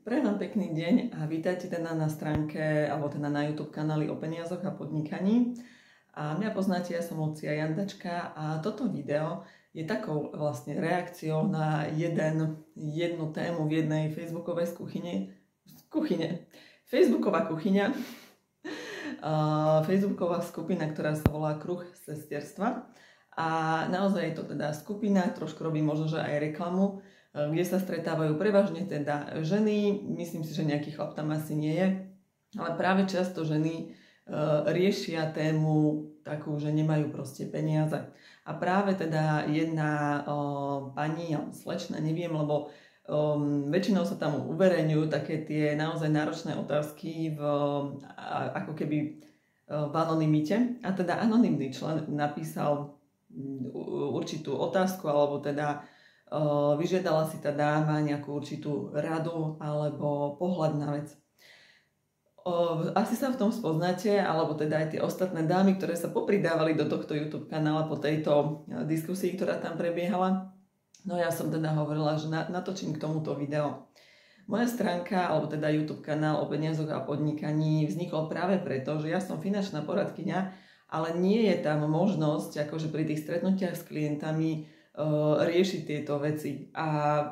Prajem vám pekný deň a vítajte teda na stránke alebo teda na YouTube kanáli o peniazoch a podnikaní. A mňa poznáte, ja som Lucia Jandačka a toto video je takou vlastne reakciou na jednu tému v jednej facebookovej Facebooková kuchyňa. Facebooková skupina, ktorá sa volá Kruh sestierstva. A naozaj je to teda skupina, trošku robí možno, že aj reklamu, kde sa stretávajú prevažne teda ženy, myslím si, že nejaký chlap tam asi nie je, ale práve často ženy riešia tému takú, že nemajú proste peniaze. A práve teda jedna pani, slečna, neviem, lebo väčšinou sa tam uverejňujú také tie naozaj náročné otázky ako keby v anonymite. A teda anonymný člen napísal určitú otázku, alebo teda vyžiadala si tá dáma nejakú určitú radu alebo pohľad na vec. Asi sa v tom spoznáte, alebo teda aj tie ostatné dámy, ktoré sa popridávali do tohto YouTube kanála po tejto diskusii, ktorá tam prebiehala. No ja som teda hovorila, že natočím k tomuto video. Moja stránka, alebo teda YouTube kanál o peniazoch a podnikaní vznikol práve preto, že ja som finančná poradkyňa, ale nie je tam možnosť, akože pri tých stretnutiach s klientami, riešiť tieto veci. A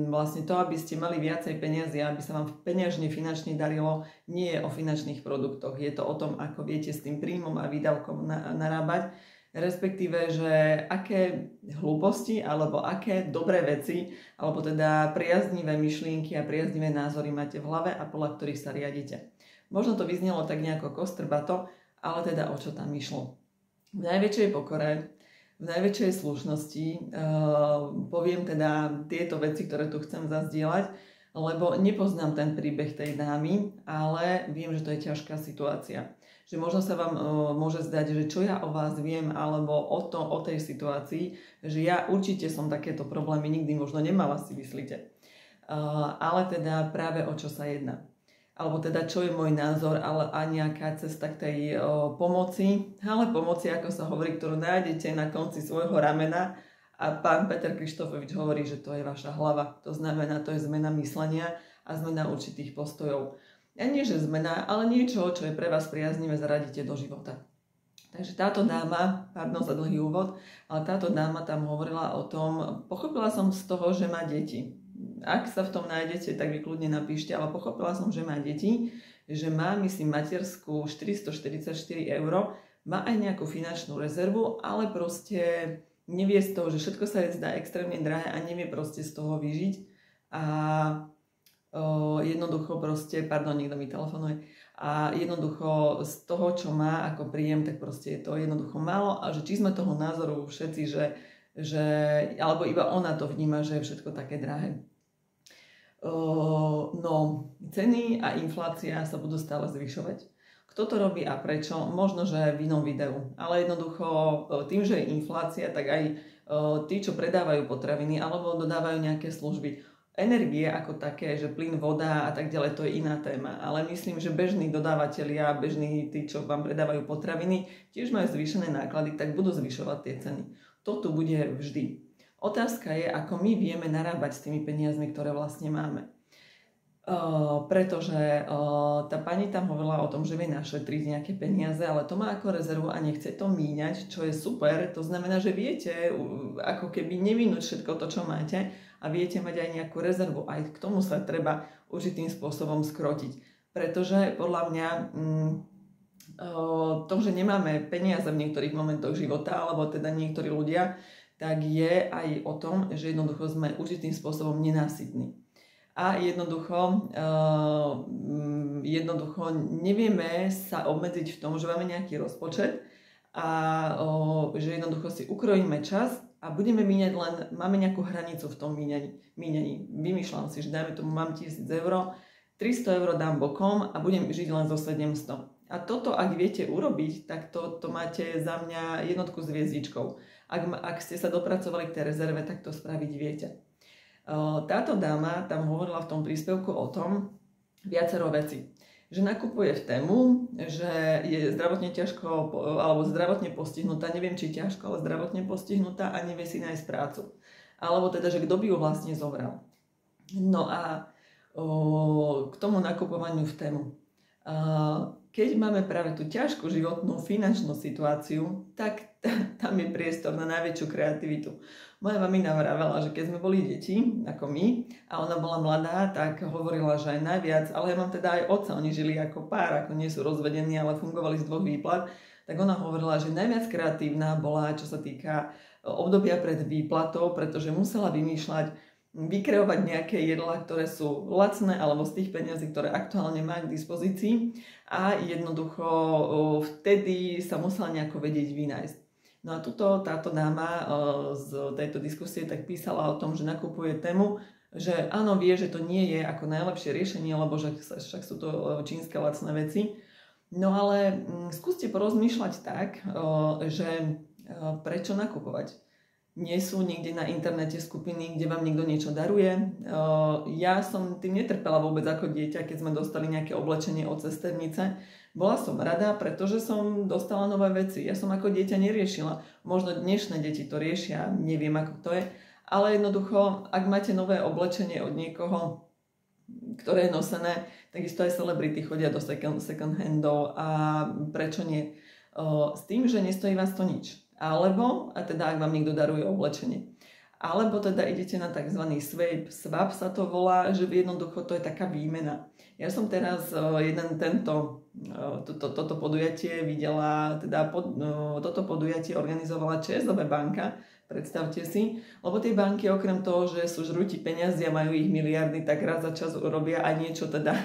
vlastne to, aby ste mali viacej peniazy, aby sa vám peňažne, finančne darilo, nie je o finančných produktoch. Je to o tom, ako viete s tým príjmom a výdavkom narábať, respektíve, že aké hlúposti alebo aké dobré veci, alebo teda priaznivé myšlienky a priaznivé názory máte v hlave a podľa ktorých sa riadite. Možno to vyznelo tak nejako kostrbato, ale teda o čo tam išlo. V najväčšej pokore, v najväčšej slušnosti poviem teda tieto veci, ktoré tu chcem zazdieľať, lebo nepoznám ten príbeh tej dámy, ale viem, že to je ťažká situácia. Že možno sa vám môže zdať, že čo ja o vás viem, alebo o tej situácii, že ja určite som takéto problémy nikdy možno nemala, si myslíte. Ale teda práve o čo sa jedná. Alebo teda čo je môj názor, ale a nejaká cesta k tej pomoci, ale pomoci, ako sa hovorí, ktorú nájdete na konci svojho ramena. A pán Peter Krištofovič hovorí, že to je vaša hlava. To znamená, to je zmena myslenia a zmena určitých postojov. A nie, že zmena, ale niečo, čo je pre vás priaznivé, zaradíte do života. Takže táto dáma, pardon za dlhý úvod, ale táto dáma tam hovorila o tom, pochopila som z toho, že má deti. Ak sa v tom nájdete, tak vy kľudne napíšte, ale pochopila som, že má deti, že má, myslím, materskú 444 €, má aj nejakú finančnú rezervu, ale proste nevie z toho, že všetko sa jej zdá extrémne drahé a nevie proste z toho vyžiť. A jednoducho proste, pardon, niekto mi telefonuje, a jednoducho z toho, čo má ako príjem, tak proste je to jednoducho málo a že či sme toho názoru všetci, že alebo iba ona to vníma, že je všetko také drahé. No, ceny a inflácia sa budú stále zvyšovať. Kto to robí a prečo? Možno, že v inom videu. Ale jednoducho tým, že je inflácia, tak aj tí, čo predávajú potraviny alebo dodávajú nejaké služby, energie ako také, že plyn, voda a tak ďalej, to je iná téma. Ale myslím, že bežní dodávateľia, bežní tí, čo vám predávajú potraviny, tiež majú zvýšené náklady, tak budú zvyšovať tie ceny. To tu bude vždy. Otázka je, ako my vieme narábať s tými peniazmi, ktoré vlastne máme. Pretože tá pani tam hovorila o tom, že vie našetriť nejaké peniaze, ale to má ako rezervu a nechce to míňať, čo je super. To znamená, že viete ako keby neminúť všetko to, čo máte a viete mať aj nejakú rezervu. Aj k tomu sa treba určitým spôsobom skrotiť. Pretože podľa mňa to, že nemáme peniaze v niektorých momentoch života, alebo teda niektorí ľudia, tak je aj o tom, že jednoducho sme určitým spôsobom nenásytní. A jednoducho nevieme sa obmedziť v tom, že máme nejaký rozpočet a že jednoducho si ukrojíme čas a budeme míňať len, máme nejakú hranicu v tom míňaní. Vymýšľam si, že dajme tomu, mám 1000 €, 300 € dám bokom a budem žiť len zo 700. A toto, ak viete urobiť, tak to máte za mňa jednotku s hviezdičkou. Ak ste sa dopracovali k tej rezerve, tak to spraviť viete. Táto dáma tam hovorila v tom príspevku o tom viacero veci. Že nakupuje v tému, že je zdravotne ťažko alebo zdravotne postihnutá, neviem či ťažko, ale zdravotne postihnutá a nevie si nájsť prácu. Alebo teda, že kto by ju vlastne zobral. No a k tomu nakupovaniu v tému. Keď máme práve tú ťažkú životnú finančnú situáciu, tak tam je priestor na najväčšiu kreativitu. Moja mamina vravela, že keď sme boli deti, ako my, a ona bola mladá, tak hovorila, že aj najviac, ale ja mám teda aj otca, oni žili ako pár, ako nie sú rozvedení, ale fungovali z 2 výplat, tak ona hovorila, že najviac kreatívna bola, čo sa týka obdobia pred výplatou, pretože musela vymýšľať, vykreovať nejaké jedlá, ktoré sú lacné alebo z tých peniazí, ktoré aktuálne má k dispozícii a jednoducho vtedy sa musela nejako vedieť vynájsť. No a táto dáma z tejto diskusie tak písala o tom, že nakupuje tému, že áno, vie, že to nie je ako najlepšie riešenie, lebo že však sú to čínske lacné veci. No ale skúste porozmýšľať tak, že prečo nakupovať. Nie sú niekde na internete skupiny, kde vám niekto niečo daruje. Ja som tým netrpela vôbec ako dieťa, keď sme dostali nejaké oblečenie od sesternice. Bola som rada, pretože som dostala nové veci. Ja som ako dieťa neriešila. Možno dnešné deti to riešia, neviem ako to je. Ale jednoducho, ak máte nové oblečenie od niekoho, ktoré je nosené, takisto aj celebrity chodia do second handov a prečo nie? S tým, že nestojí vás to nič. Alebo, a teda ak vám niekto daruje oblečenie. Alebo teda idete na tzv. Swap sa to volá, že jednoducho to je taká výmena. Ja som teraz toto podujatie videla, teda toto podujatie organizovala ČSOB banka, predstavte si, lebo tie banky okrem toho, že sú žrúti peniazy a majú ich miliardy, tak raz za čas urobia aj niečo teda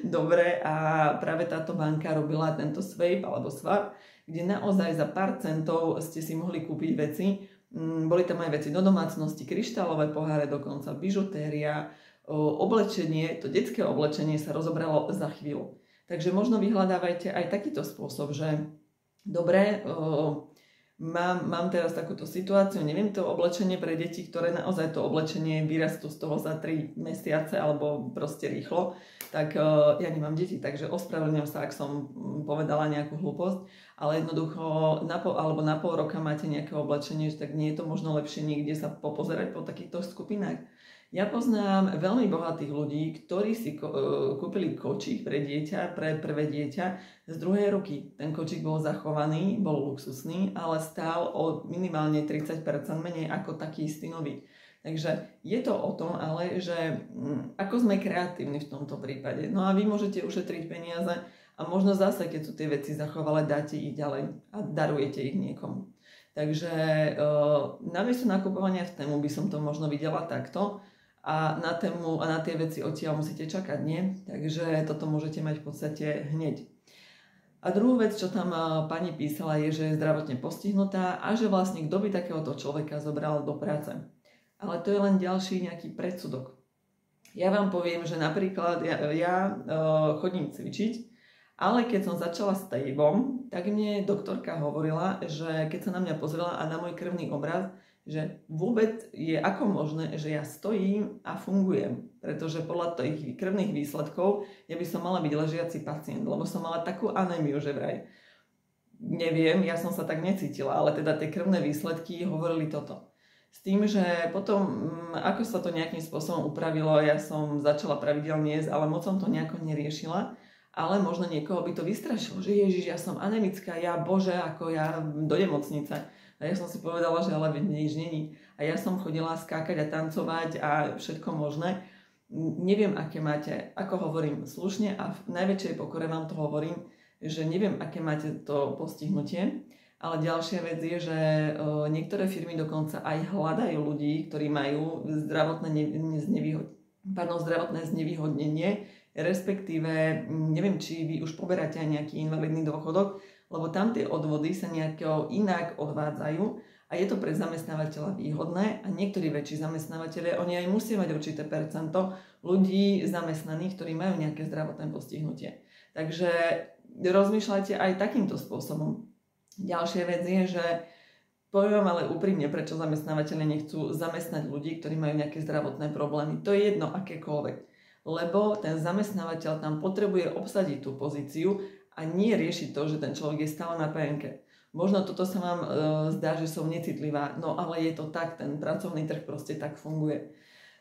dobré a práve táto banka robila tento swap, kde naozaj za pár centov ste si mohli kúpiť veci. Boli tam aj veci do domácnosti, kryštálové poháre, dokonca bižutéria, oblečenie, to detské oblečenie sa rozobralo za chvíľu. Takže možno vyhľadávajte aj takýto spôsob, že dobre, mám teraz takúto situáciu, neviem to oblečenie pre deti, ktoré naozaj to oblečenie vyrastú z toho za 3 mesiace alebo proste rýchlo, tak ja nemám deti, takže ospravedlňujem sa, ak som povedala nejakú hlúposť, ale jednoducho na pol roka máte nejaké oblečenie, tak nie je to možno lepšie niekde sa popozerať po takýchto skupinách. Ja poznám veľmi bohatých ľudí, ktorí si kúpili kočík pre dieťa, pre prvé dieťa z druhej ruky. Ten kočík bol zachovaný, bol luxusný, ale stál o minimálne 30% menej ako taký istý nový. Takže je to o tom ale, že ako sme kreatívni v tomto prípade. No a vy môžete ušetriť peniaze a možno zase, keď sú tie veci zachovalé, dáte ich ďalej a darujete ich niekomu. Takže namiesto nakupovania v tému by som to možno videla takto. A na tému a na tie veci odtiaľ musíte čakať, nie? Takže toto môžete mať v podstate hneď. A druhú vec, čo tam pani písala, je, že je zdravotne postihnutá a že vlastne kto by takéhoto človeka zobral do práce. Ale to je len ďalší nejaký predsudok. Ja vám poviem, že napríklad ja chodím cvičiť, ale keď som začala s tejbom, tak mne doktorka hovorila, že keď sa na mňa pozrela a na môj krvný obraz, že vôbec je ako možné, že ja stojím a fungujem. Pretože podľa tých krvných výsledkov ja by som mala byť ležiaci pacient, lebo som mala takú anémiu, že vraj. Neviem, ja som sa tak necítila, ale teda tie krvné výsledky hovorili toto. S tým, že potom, ako sa to nejakým spôsobom upravilo, ja som začala pravidelne jesť, ale moc som to nejako neriešila. Ale možno niekoho by to vystrašilo, že Ježiš, ja som anemická, bože, ako ja do nemocnice. A ja som si povedala, že ale nič není. A ja som chodila skákať a tancovať a všetko možné. Neviem, aké máte, ako hovorím slušne a v najväčšej pokore vám to hovorím, že neviem, aké máte to postihnutie. Ale ďalšia vec je, že niektoré firmy dokonca aj hľadajú ľudí, ktorí majú zdravotné znevýhodnenie, respektíve neviem, či vy už poberáte aj nejaký invalidný dôchodok, lebo tam tie odvody sa nejako inak odvádzajú a je to pre zamestnávateľa výhodné a niektorí väčší zamestnávateľe, oni aj musia mať určité percento ľudí zamestnaných, ktorí majú nejaké zdravotné postihnutie. Takže rozmýšľajte aj takýmto spôsobom. Ďalšia vec je, že poviem vám ale úprimne, prečo zamestnávateľe nechcú zamestnať ľudí, ktorí majú nejaké zdravotné problémy. To je jedno akékoľvek. Lebo ten zamestnávateľ tam potrebuje obsadiť tú pozíciu a nie riešiť to, že ten človek je stále na PN-ke. Možno toto sa vám zdá, že som necitlivá, no ale je to tak, ten pracovný trh proste tak funguje.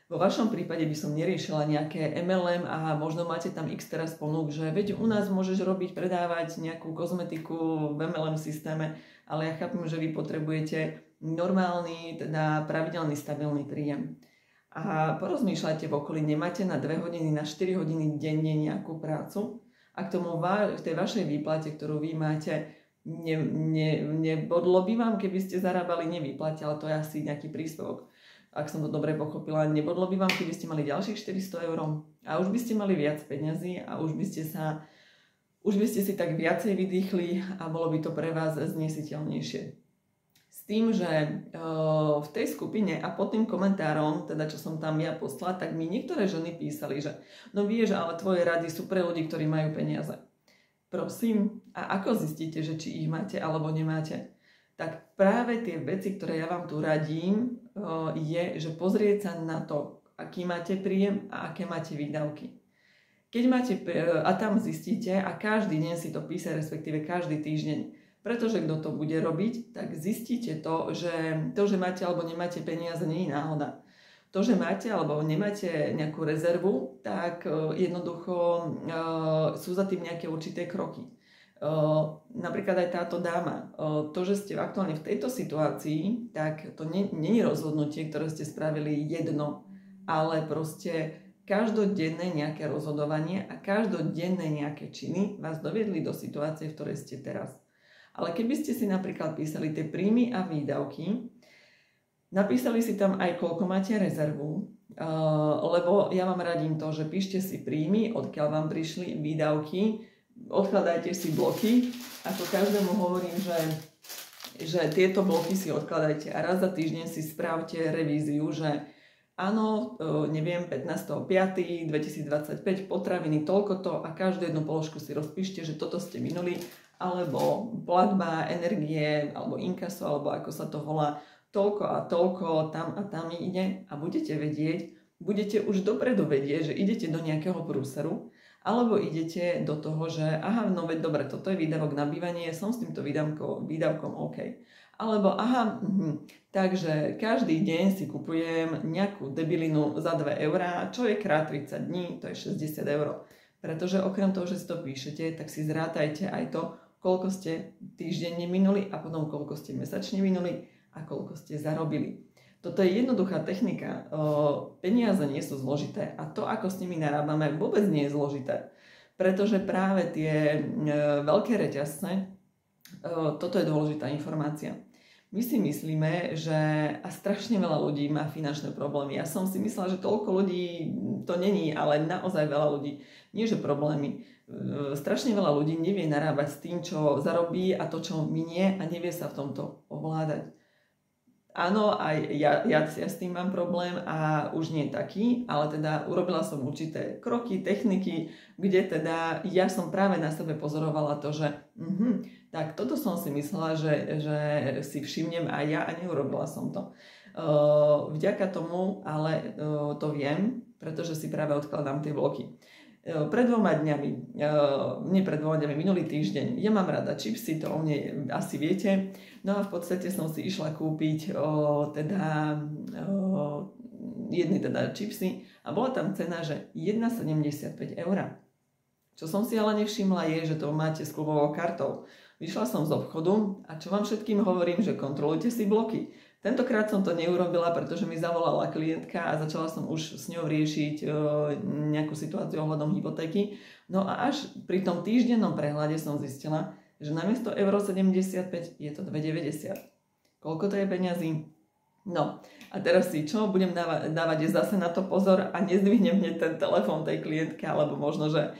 Vo vašom prípade by som neriešila nejaké MLM a možno máte tam x teraz ponúk, že veď u nás môžeš robiť, predávať nejakú kozmetiku v MLM systéme, ale ja chápem, že vy potrebujete normálny, teda pravidelný, stabilný príjem. A porozmýšľajte v okolí, nemáte na 2 hodiny, na 4 hodiny denne nejakú prácu a k tomu v tej vašej výplate, ktorú vy máte, nebodlo by vám, keby ste zarábali nevýplate, ale to je asi nejaký príspevok. Ak som to dobre pochopila, nebodlo by vám, keby ste mali ďalších 400 eur a už by ste mali viac peňazí a už by ste si tak viacej vydýchli a bolo by to pre vás znesiteľnejšie. S tým, že v tej skupine a pod tým komentárom, teda čo som tam ja poslala, tak mi niektoré ženy písali, že no vieš, ale tvoje rady sú pre ľudí, ktorí majú peniaze. Prosím, a ako zistíte, že či ich máte alebo nemáte? Tak práve tie veci, ktoré ja vám tu radím, je, že pozrieť sa na to, aký máte príjem a aké máte výdavky. Keď máte, a tam zistíte, a každý deň si to písať, respektíve každý týždeň, pretože kto to bude robiť, tak zistíte to, že máte alebo nemáte peniaze, nie je náhoda. To, že máte alebo nemáte nejakú rezervu, tak jednoducho sú za tým nejaké určité kroky. Napríklad aj táto dáma, to, že ste aktuálne v tejto situácii, tak to nie je rozhodnutie, ktoré ste spravili jedno, ale proste každodenné nejaké rozhodovanie a každodenné nejaké činy vás doviedli do situácie, v ktorej ste teraz. Ale keby ste si napríklad písali tie príjmy a výdavky, napísali si tam aj koľko máte rezervu, lebo ja vám radím to, že píšte si príjmy, odkiaľ vám prišli výdavky, odkladajte si bloky, ako každému hovorím, že tieto bloky si odkladajte a raz za týždeň si spravte revíziu, že áno, neviem, 15.5.2025 potraviny toľkoto a každú jednu položku si rozpíšte, že toto ste minuli, alebo platba, energie, alebo inkaso, alebo ako sa to volá, toľko a toľko, tam a tam ide a budete už dopredu vedieť, že idete do nejakého prúseru, alebo idete do toho, že aha, no veď dobre, toto je výdavok na bývanie, som s týmto výdavkom OK. Alebo aha, takže každý deň si kupujem nejakú debilinu za 2 eurá, čo je krát 30 dní, to je 60 eur. Pretože okrem toho, že si to píšete, tak si zrátajte aj to, koľko ste týždenne minuli a potom koľko ste mesačne minuli a koľko ste zarobili. Toto je jednoduchá technika. Peniaze nie sú zložité a to, ako s nimi narábame, vôbec nie je zložité. Pretože práve tie veľké reťazce, toto je dôležitá informácia. My si myslíme, že a strašne veľa ľudí má finančné problémy. Ja som si myslela, že toľko ľudí to není, ale naozaj veľa ľudí. Nie, že problémy. Strašne veľa ľudí nevie narábať s tým, čo zarobí a to, čo minie a nevie sa v tomto ovládať. Áno, aj ja s tým mám problém a už nie taký, ale teda urobila som určité kroky, techniky, kde teda ja som práve na sebe pozorovala to, že tak toto som si myslela, že si všimnem aj ja a neurobila som to. Vďaka tomu ale to viem, pretože si práve odkladám tie bloky. Pred 2 dňami, minulý týždeň, ja mám rada čipsy, to o mne asi viete, no a v podstate som si išla kúpiť jedny čipsy a bola tam cena, že 1,75 €. Čo som si ale nevšimla je, že to máte s klubovou kartou. Vyšla som z obchodu a čo vám všetkým hovorím, že kontrolujte si bloky. Tentokrát som to neurobila, pretože mi zavolala klientka a začala som už s ňou riešiť nejakú situáciu ohľadom hypotéky. No a až pri tom týždennom prehľade som zistila, že namiesto 1,75 € je to 2,90 €. Koľko to je peňazí? No a teraz si čo? Budem dávať zase na to pozor a nezdvihnem hneď ten telefón tej klientke, alebo možno, že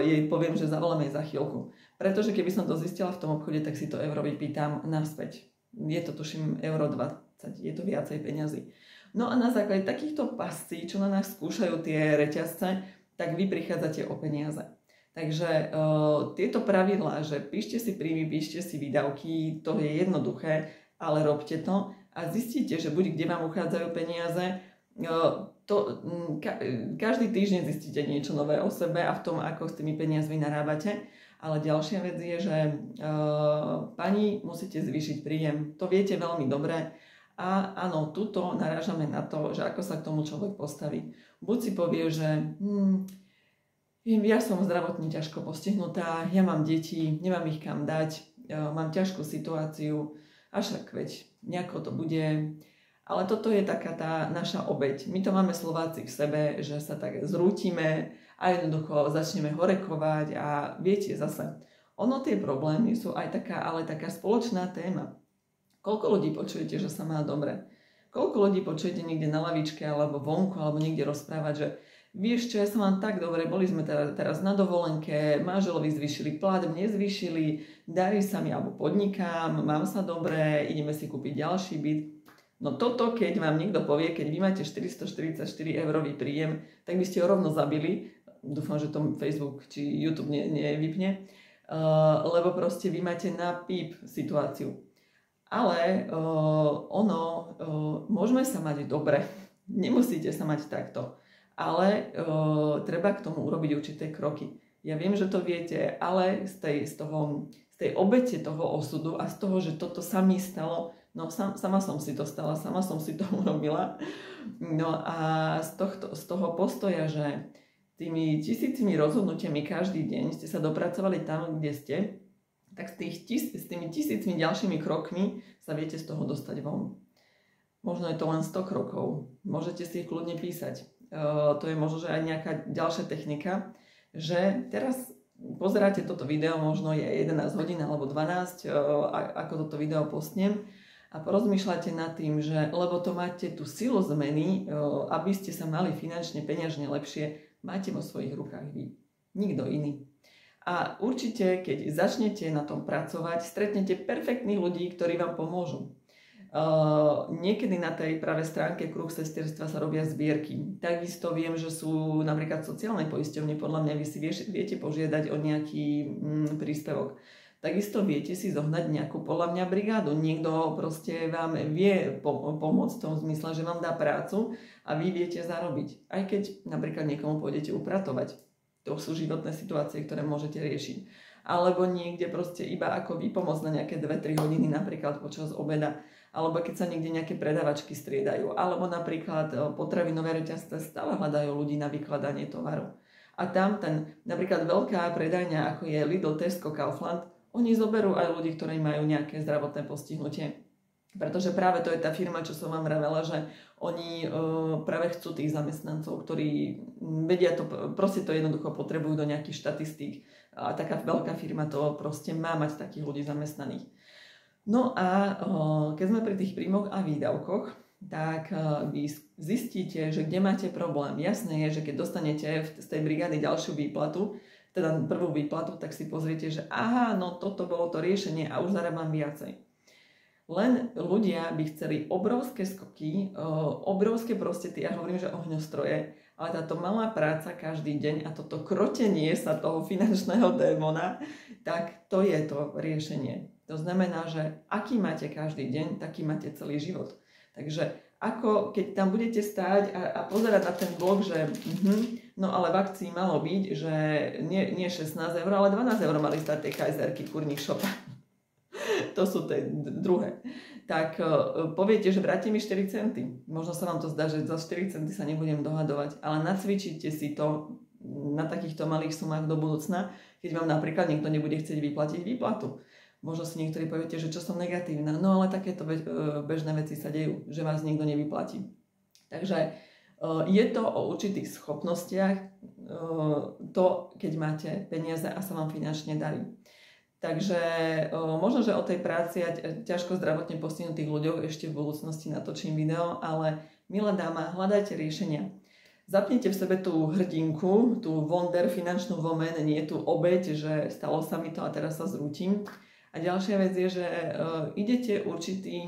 jej poviem, že zavoláme jej za chvíľku. Pretože keby som to zistila v tom obchode, tak si to euro vypýtam naspäť. Je to tuším 1,20 €, je to viacej peňazí. No a na základe takýchto pascí, čo na nás skúšajú tie reťazce, tak vy prichádzate o peniaze. Takže tieto pravidlá, že píšte si príjmy, píšte si výdavky, to je jednoduché, ale robte to a zistíte, že buď kde vám uchádzajú peniaze, každý týždeň zistíte niečo nové o sebe a v tom, ako s tými peniazmi narábate. Ale ďalšia vec je, že pani, musíte zvýšiť príjem. To viete veľmi dobre A áno, tuto narážame na to, že ako sa k tomu človek postaví. Buď si povie, že ja som zdravotne ťažko postihnutá, ja mám deti, nemám ich kam dať, mám ťažkú situáciu, a však veď nejako to bude. Ale toto je taká tá naša obeť. My to máme Slováci v sebe, že sa tak zrútime a jednoducho začneme horekovať a viete zase, ono tie problémy sú aj ale taká spoločná téma. Koľko ľudí počujete, že sa má dobre? Koľko ľudí počujete niekde na lavičke alebo vonku alebo niekde rozprávať, že vieš čo, ja sa mám tak dobre, boli sme teraz na dovolenke, manželovi zvýšili plat, mne zvýšili, darí sa mi alebo podnikám, mám sa dobre, ideme si kúpiť ďalší byt. No toto, keď vám niekto povie, keď vy máte 444 eurový príjem, tak by ste ho rovno zabili. Dúfam, že to Facebook či YouTube nevypne. Lebo proste vy máte na píp situáciu. Ale môžeme sa mať dobre. Nemusíte sa mať takto. Ale treba k tomu urobiť určité kroky. Ja viem, že to viete, ale z tej obete toho osudu a z toho, že toto sa mi stalo, no sama som si to stala, sama som si to urobila. No a z toho postoja, že tými tisícimi rozhodnutiami každý deň ste sa dopracovali tam, kde ste, tak s tými tisícimi ďalšími krokmi sa viete z toho dostať von. Možno je to len 100 krokov. Môžete si ich kľudne písať. To je možno, že aj nejaká ďalšia technika, že teraz pozeráte toto video, možno je 11 hodín alebo 12, ako toto video postnem, a porozmýšľate nad tým, že lebo to máte tú silu zmeny, aby ste sa mali finančne, peňažne lepšie, máte vo svojich rukách vy, nikto iný. A určite, keď začnete na tom pracovať, stretnete perfektných ľudí, ktorí vám pomôžu. Niekedy na tej práve stránke Kruh sestierstva sa robia zbierky. Takisto viem, že sú napríklad sociálne poisťovne, podľa mňa vy si viete požiadať o nejaký príspevok. Takisto viete si zohnať nejakú, podľa mňa, brigádu. Niekto proste vám vie pomôcť v tom zmysle, že vám dá prácu a vy viete zarobiť. Aj keď napríklad niekomu pôjdete upratovať. To sú životné situácie, ktoré môžete riešiť. Alebo niekde proste iba ako výpomoc na nejaké 2-3 hodiny, napríklad počas obeda. Alebo keď sa niekde nejaké predavačky striedajú. Alebo napríklad potravinové reťazce stále hľadajú ľudí na vykladanie tovaru. A tam napríklad veľká predajňa, ako je Lidl, Tesco, Kaufland, oni zoberú aj ľudí, ktorí majú nejaké zdravotné postihnutie. Pretože práve to je tá firma, čo som vám vravela, že oni práve chcú tých zamestnancov, ktorí vedia to, proste to jednoducho potrebujú do nejakých štatistík. A taká veľká firma to proste má mať takých ľudí zamestnaných. No a keď sme pri tých príjmoch a výdavkoch, tak vy zistíte, že kde máte problém. Jasné je, že keď dostanete z tej brigády ďalšiu výplatu, teda prvú výplatu, tak si pozriete, že aha, no toto bolo to riešenie a už zarábam viacej. Len ľudia by chceli obrovské skoky, obrovské proste, ja hovorím, že ohňostroje, ale táto malá práca každý deň a toto krotenie sa toho finančného démona, tak to je to riešenie. To znamená, že aký máte každý deň, taký máte celý život. Takže ako keď tam budete stáť a pozerať na ten blok, že no ale v akcii malo byť, že nie 16 eur, ale 12 eur mali stať tie kajzerky kurník šopa. To sú tie druhé. Tak poviete, že vráte mi 4 centy. Možno sa vám to zdá, že za 4 centy sa nebudem dohadovať, ale nacvičíte si to na takýchto malých sumách do budúcna, keď vám napríklad niekto nebude chcieť vyplatiť výplatu. Možno si niektorí poviete, že čo som negatívna, no ale takéto bežné veci sa dejú, že vás niekto nevyplatí. Takže je to o určitých schopnostiach, to keď máte peniaze a sa vám finančne darí. Takže možno, že o tej práci a ťažko zdravotne postihnutých ľuďoch ešte v budúcnosti natočím video, ale milá dáma, hľadajte riešenia. Zapnite v sebe tú hrdinku, tú wonder, finančnú woman, nie tú obeť, že stalo sa mi to a teraz sa zrútim. A ďalšia vec je, že idete určitým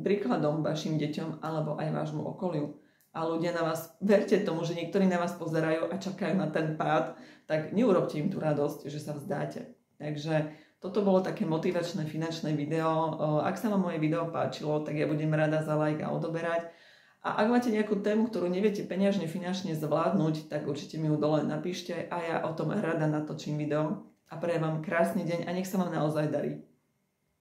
príkladom vašim deťom alebo aj vášmu okoliu. A ľudia na vás, verte tomu, že niektorí na vás pozerajú a čakajú na ten pád, tak neurobte im tú radosť, že sa vzdáte. Takže toto bolo také motivačné finančné video. Ak sa vám moje video páčilo, tak ja budem rada za like a odoberať. A ak máte nejakú tému, ktorú neviete peňažne, finančne zvládnuť, tak určite mi ju dole napíšte a ja o tom rada natočím video. A prajem vám krásny deň a nech sa vám naozaj darí.